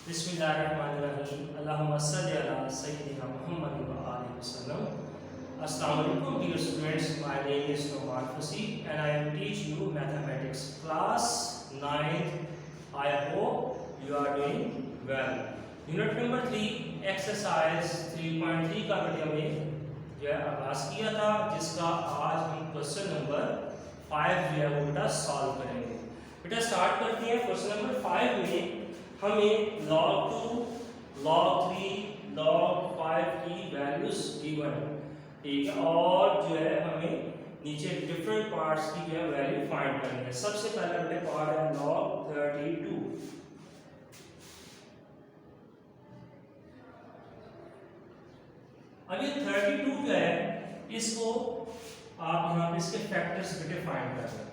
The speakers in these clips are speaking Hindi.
बिस्मिल्लाहिर्रहमानिर्रहीम अल्लाहुम्मा सल्लि अला सय्यिदिना मुहम्मद व आलिहि वसल्लम। Assalamu alaikum dear students, my name is Noman Fusi and I am teach you mathematics class 9th. I hope you are doing well. Unit number 3 exercise 3.3 का बेटे हमने जो है आगाज किया था, जिसका आज हम क्वेश्चन नंबर 5 जो है वो बेटा सॉल्व करेंगे। बेटा स्टार्ट करते हैं। क्वेश्चन नंबर 5 में हमें log 2, log 3, log 5 की वैल्यूज गिवन है, ठीक है, और जो है हमें नीचे डिफरेंट पार्ट्स की जो है वैल्यू फाइंड करनी है। सबसे पहला बेटे पार्ट है log 32। अब ये 32 जो है इसको आप यहाँ पे इसके फैक्टर्स बेटे फाइंड कर रहे हैं।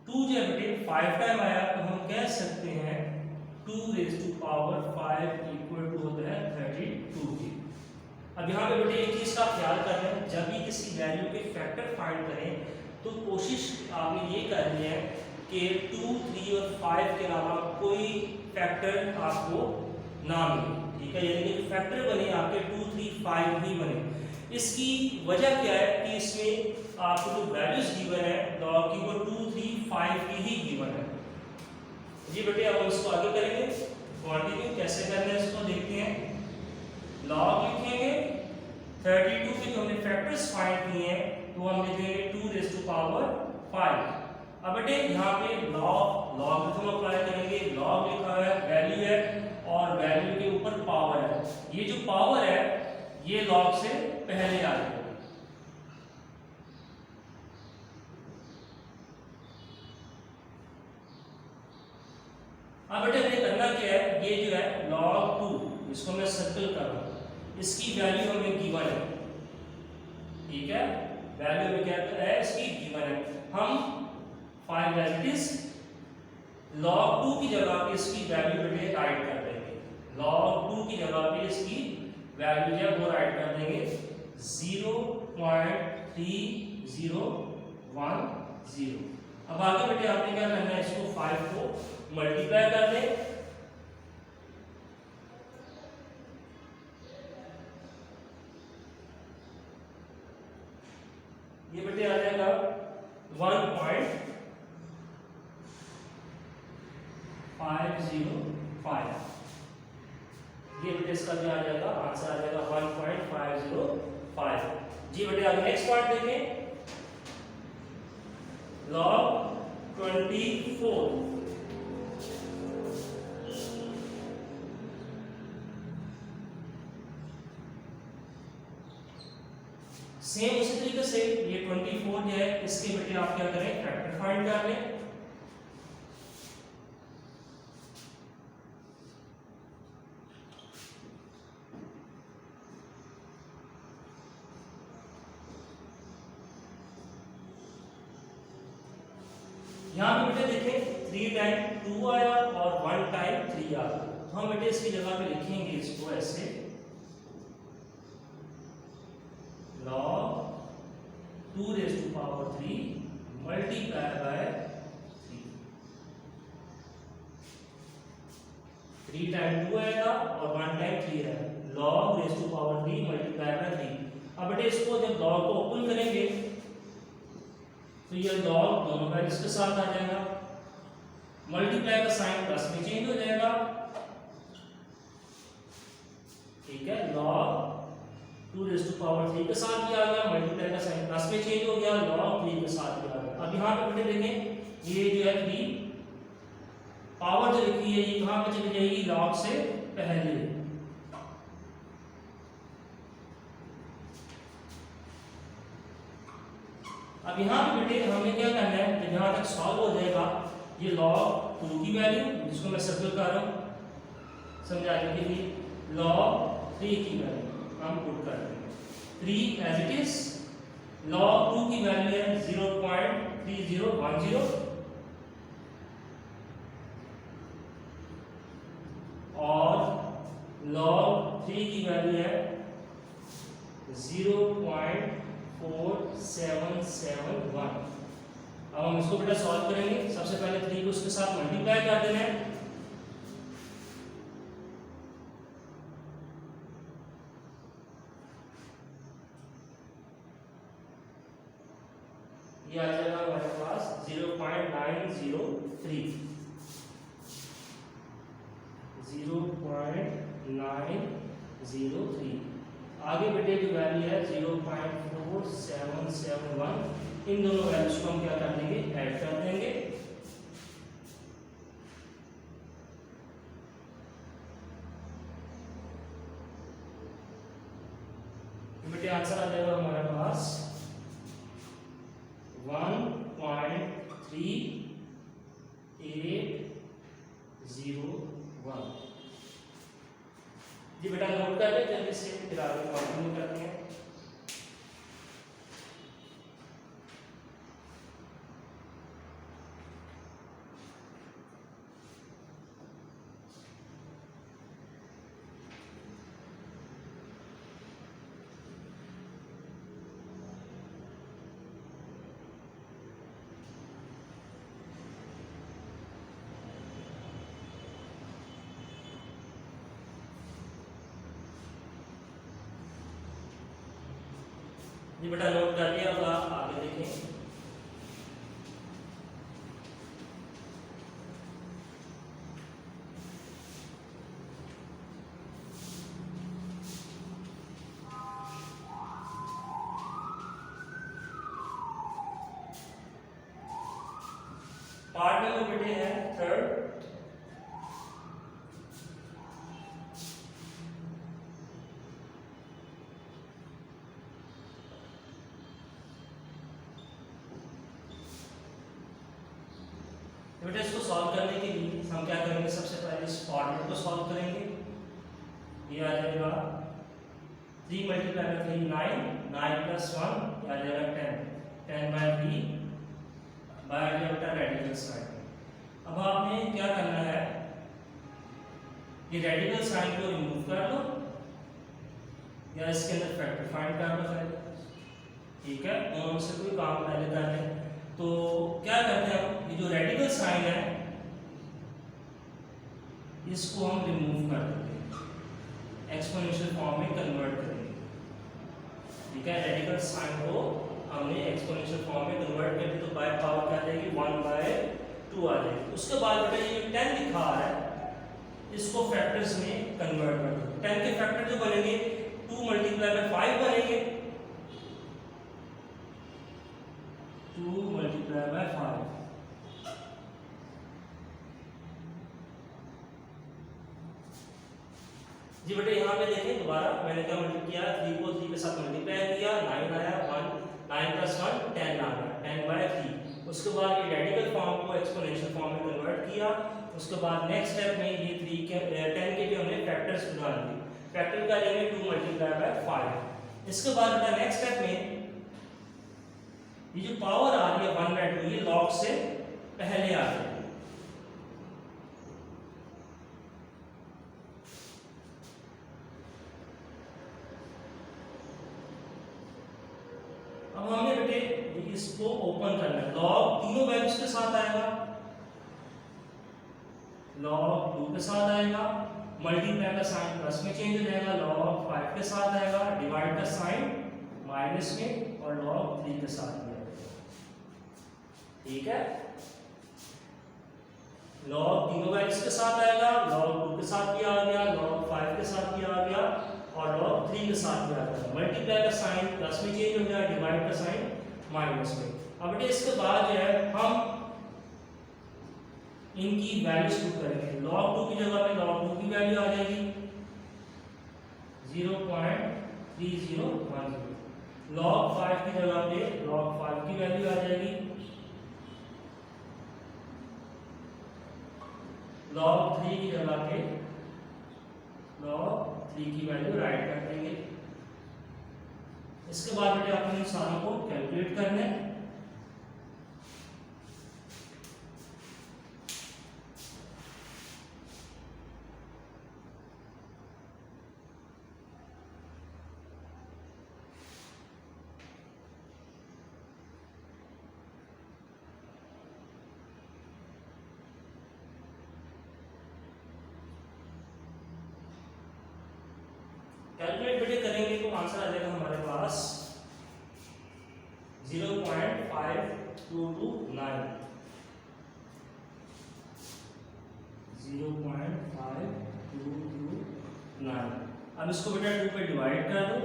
टू जो बेटे 5 टाइम आया तो हम कह सकते हैं 2 raise to power 5 equal to होता है 32 की। अब यहाँ पे बेटे एक चीज का ख्याल कर रहे हैं, जब भी किसी वैल्यू के फैक्टर फाइंड करें तो कोशिश आपने ये करनी है कि 2, 3 और 5 के अलावा कोई फैक्टर आपको ना मिले, ठीक है, यानी कि फैक्टर बने आपके 2, 3, 5 ही बने। इसकी वजह क्या है कि इसमें आपको जो वैल्यूज गिवन है log की वो 2, 3, 5 की ही गिवन है। जी बेटे अब हम इसको आगे करेंगे, कंटिन्यू कैसे करना है इसको देखते हैं। log लिखेंगे 32 के जो हमने फैक्टर्स फाइंड किए हैं तो हम लिखेंगे 2 रेज़ टू पावर 5। अब बेटे यहाँ पे लॉग अप्लाई करेंगे। log लिखा है वैल्यू है और वैल्यू के ऊपर पावर है, ये जो पावर है ये log से पहले आ जाएगा। अब बेटे हमें करना क्या है, ये जो है log 2 इसको मैं सर्कल कर रहा हूं, इसकी वैल्यू हमें गिवन है, ठीक है, वैल्यू हमें क्या है इसकी गिवन है। हम 5 एज इट इज log 2 की जगह पे इसकी वैल्यू बेटे राइट कर देंगे। log 2 की जगह पे इसकी वैल्यू जो है वो राइट कर देंगे 0.3010। अब आगे बेटे आपने क्या करना है, इसको 5 को मल्टीप्लाई कर दें। ये बेटे आ जाएगा 1.505। ये बेटे इसका भी आ जाएगा आंसर आ जाएगा 1.505। जी बेटे आगे नेक्स्ट पार्ट देखें, log 24। सेम उसी तरीके से ये 24 जो है इसके बेटे आप क्या करें फैक्टर फाइंड कर लें। यहाँ पे बेटे देखें 3 टाइम 2 आया और 1 टाइम 3 आया, तो हम बेटे इसकी जगह पे लिखेंगे इसको ऐसे log 2 raise to power 3 multiply by 3 time 2 आएगा और 1 टाइम 3 आएगा, log raise to power 3 multiply by 3। अब बेटे इसको जब log को ओपन करेंगे तो ये log दोनों वैल्यूज के साथ आ जाएगा, मल्टीप्लाई का साइन प्लस में चेंज हो जाएगा, ठीक है, log 2 रेज़ टू पावर 3 के साथ भी आ गया, मल्टीप्लाई का साइन प्लस में चेंज हो गया, log 3 के साथ भी आ गया। अब यहाँ पे बेटे देखें ये जो है 3 पावर जो लिखी है ये कहाँ पे चली जाएगी, log से पहले। अब यहाँ पे बेटे हमें क्या करना है, जब यहाँ तक सॉल्व हो जाएगा ये log 2 की वैल्यू जिसको मैं सर्कल कर रहा हूँ समझाने के लिए, log 3 की वैल्यू हम पुट कर देंगे 3 एज इट इज, log 2 की वैल्यू है 0.3010 और log 3 की वैल्यू है 0.4771। अब हम इसको बेटा सॉल्व करेंगे। सबसे पहले 3 को उसके साथ मल्टीप्लाई कर देना है। ये आ जाएगा हमारे पास 0.903 0.903। आगे बेटे की वैल्यू है 0.4771। इन दोनों वैल्यूज को हम क्या कर देंगे, ऐड कर देंगे। बेटे आंसर आ जाएगा हमारे पास 1.3801। जी बेटा नोट कर ले जल्दी से, फिर आगे कंटिन्यू करते हैं। जी बेटा नोट कर लिया होगा, आगे देखें। पार्ट में जो बेटे है थर्ड, बेटा इसको सॉल्व करने के लिए हम क्या करेंगे, सबसे पहले इस फॉर्मूले को सॉल्व करेंगे। ये आ जाएगा 3 मल्टीप्लाई बाय 3 9, 9 प्लस 1 आ जाएगा 10, 10 बाय 3 बाय बेटा रेडिकल साइन। अब आपने क्या करना है, ये रेडिकल साइन को रिमूव कर लो या इसके अंदर फैक्टर फाइंड कर लो पहले, ठीक है। दोनों से कोई काम पहले कर लें। तो क्या करते हैं, ये जो रेडिकल साइन है इसको हम रिमूव कर देते हैं, एक्सपोनेंशियल फॉर्म में कन्वर्ट करेंगे, ठीक है। रेडिकल साइन को हमने एक्सपोनेंशियल फॉर्म में कन्वर्ट कर दिया तो बाय पावर क्या आ जाएगी, 1/2 आ जाएगी। उसके बाद बेटा ये 10 लिखा आ रहा है, इसको फैक्टर्स में कन्वर्ट कर दो। 10 के फैक्टर जो बनेंगे 2 मल्टीप्लाई बाय 5 बनेंगे, 2 मल्टीप्लाई बाय 5। जी बेटे यहाँ पे देखें दोबारा मैंने क्या मल्टीप्लाई किया, 3 को 3 के साथ मल्टीप्लाई किया, 9 आया, 1 9 प्लस 1 10 आ गया, 10/3। उसके बाद ये रेडिकल फॉर्म को एक्सपोनेंशियल फॉर्म में कन्वर्ट किया। उसके बाद नेक्स्ट स्टेप में ये 3 के 10 के भी हमने फैक्टर्स बना लिए। फैक्टर क्या लेंगे, 2 मल्टीप्लाई बाय 5। इसके बाद बेटा नेक्स्ट स्टेप में ये जो पावर आ रही है 1/2 ये लॉग से पहले आ जाएगी। अब हमने बेटे इसको ओपन करना है, लॉग तीनों वैल्यूज के साथ आएगा, लॉग 2 के साथ आएगा, मल्टीप्लाई का साइन प्लस में चेंज हो जाएगा, लॉग 5 के साथ आएगा, डिवाइड का साइन माइनस में, और लॉग 3 के साथ भी आएगा, ठीक है। लॉग तीनों वैल्यूज के साथ आएगा, लॉग 2 के साथ भी आ गया, लॉग 5 के साथ भी आ गया, और लॉग 3 के साथ भी आ गया। मल्टीप्लाई का साइन प्लस में चेंज हो गया, डिवाइड का साइन माइनस में। अब बेटे इसके बाद जो है हम इनकी वैल्यूज पुट करेंगे। log 2 की जगह पे log 2 की वैल्यू आ जाएगी 0.3010, log 5 की जगह पे log 5 की वैल्यू आ जाएगी log 3 की जगह पे log 3 की वैल्यू राइट कर देंगे। इसके बाद बेटे अपने इन सारों को कैलकुलेट करना है। कैलकुलेट बेटे करेंगे तो आंसर आ जाएगा हमारे पास 0.5229, 0.5229। अब इसको बेटा 2 पे डिवाइड कर दो,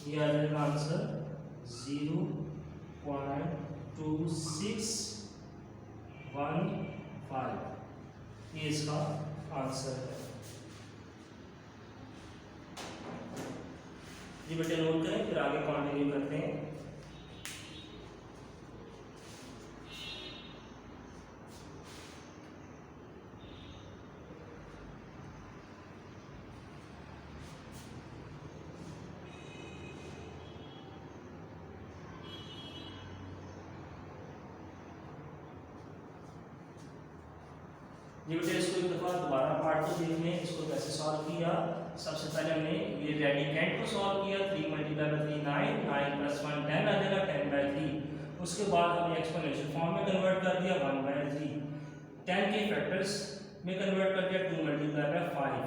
ये आ जाएगा आंसर 0.2615, ये इसका आंसर है। ये बेटे नोट करें, फिर आगे कंटिन्यू करते हैं। ये बेटे इसको एक दफा दोबारा पार्ट को देख लें, इसको कैसे सॉल्व किया। सबसे पहले हमने ये रेडिकेंट को सॉल्व किया, 3 × 3 9, 9 + 1 10 आ जाएगा 10/3। उसके बाद हमने एक्सपोनेंशियल फॉर्म में कन्वर्ट कर दिया 1/3, 10 के फैक्टर्स में कन्वर्ट कर दिया 2 × 5।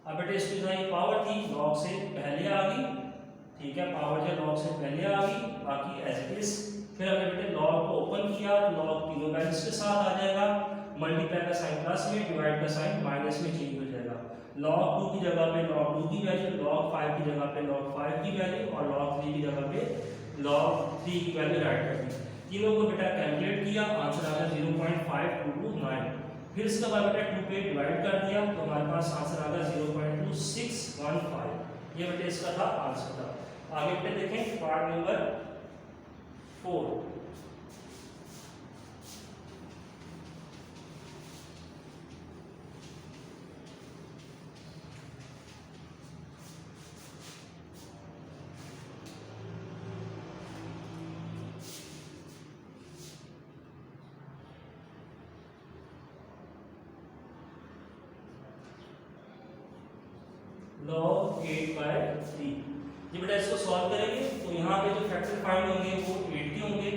अब बेटे इसकी जो पावर थी लॉग से पहले आ गई, ठीक है, पावर जो लॉग से पहले आ गई, बाकी एज इट इज। फिर हमने बेटे लॉग को ओपन किया, लॉग तीनों वैल्यूज के साथ आ जाएगा, मल्टीप्लाई का साइन प्लस में, डिवाइड का साइन माइनस में चेंज हो जाएगा। log 2 की जगह पे log 2 की वैल्यू, log 5 की जगह पे log 5 की वैल्यू और log 3 की जगह पे log 3 की वैल्यू राइट कर दी। तीनों को बेटा कैलकुलेट किया, आंसर आ गया 0.5229। फिर इसके बाद बेटा 2 पे डिवाइड कर दिया तो हमारे पास आंसर आ गया 0.2615। ये बेटा इसका था आंसर था। आगे बेटे देखें पार्ट नंबर 4। log 8/3। ये बेटा इसको सॉल्व करेंगे तो यहाँ पे जो फैक्टर फाइंड होंगे वो 8 के होंगे।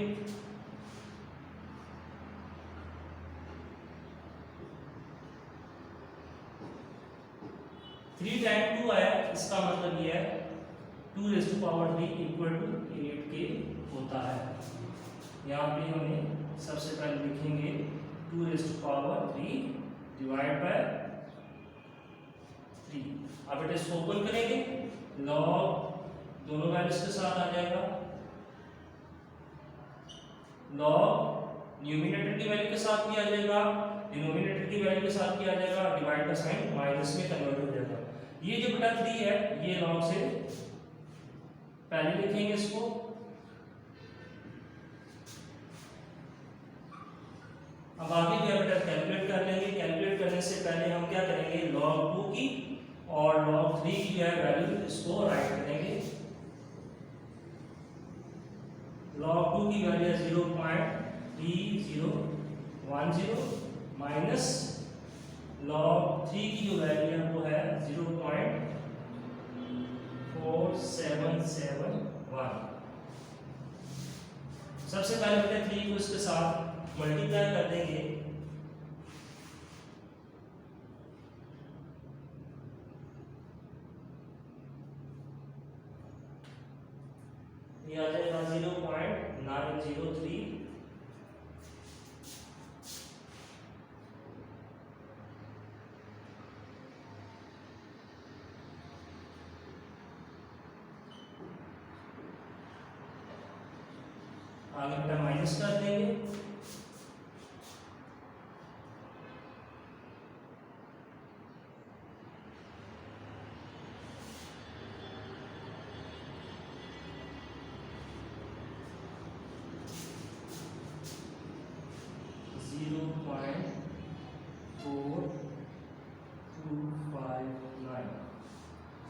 थ्री टाइम 2 आया, इसका मतलब ये है 2 raised to power 3 = 8 के होता है। यहाँ पे हमें सबसे पहले लिखेंगे 2 raised to power 3 divide by 3। अब बेटा इसको ओपन करेंगे, log दोनों वैल्यूज के साथ आ जाएगा, log न्यूमरेटर की वैल्यू के साथ भी आ जाएगा, डिनोमिनेटर की वैल्यू के साथ भी आ जाएगा, डिवाइड का साइन माइनस में कन्वर्ट हो जाएगा। ये जो बेटा 3 है ये log से पहले लिखेंगे इसको, अब आगे जो बेटा कैलकुलेट कर लेंगे। कैलकुलेट करने से पहले हम क्या करेंगे, log 2 की और log 3 की जो है वैल्यू इसको राइट करेंगे। log 2 की वैल्यू है 0.3010 माइनस log 3 की जो वैल्यू है वो है 0.4771। सबसे पहले बेटा 3 को इसके साथ मल्टीप्लाई कर देंगे, ये आ जाएगा 0.903। आगे बेटा माइनस कर देंगे,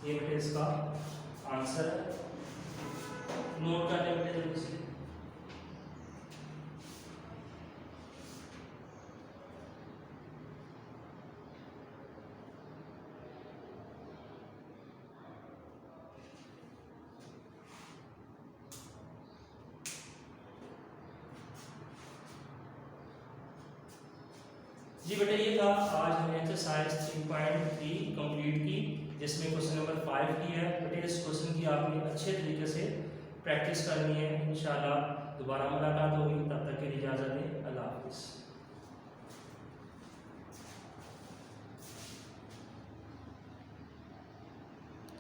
ये बेटे इसका आंसर है। नोट कर लें बेटे जल्दी से। जी बेटा ये था आज हमने एक्सरसाइज 3.3 कंप्लीट की, जिसमें क्वेश्चन नंबर 5 की है। बेटे इस क्वेश्चन की आपने अच्छे तरीके से प्रैक्टिस करनी है। इंशाल्लाह दोबारा मुलाकात होगी, तब तक के लिए इजाज़त दें। अल्लाह हाफिज़।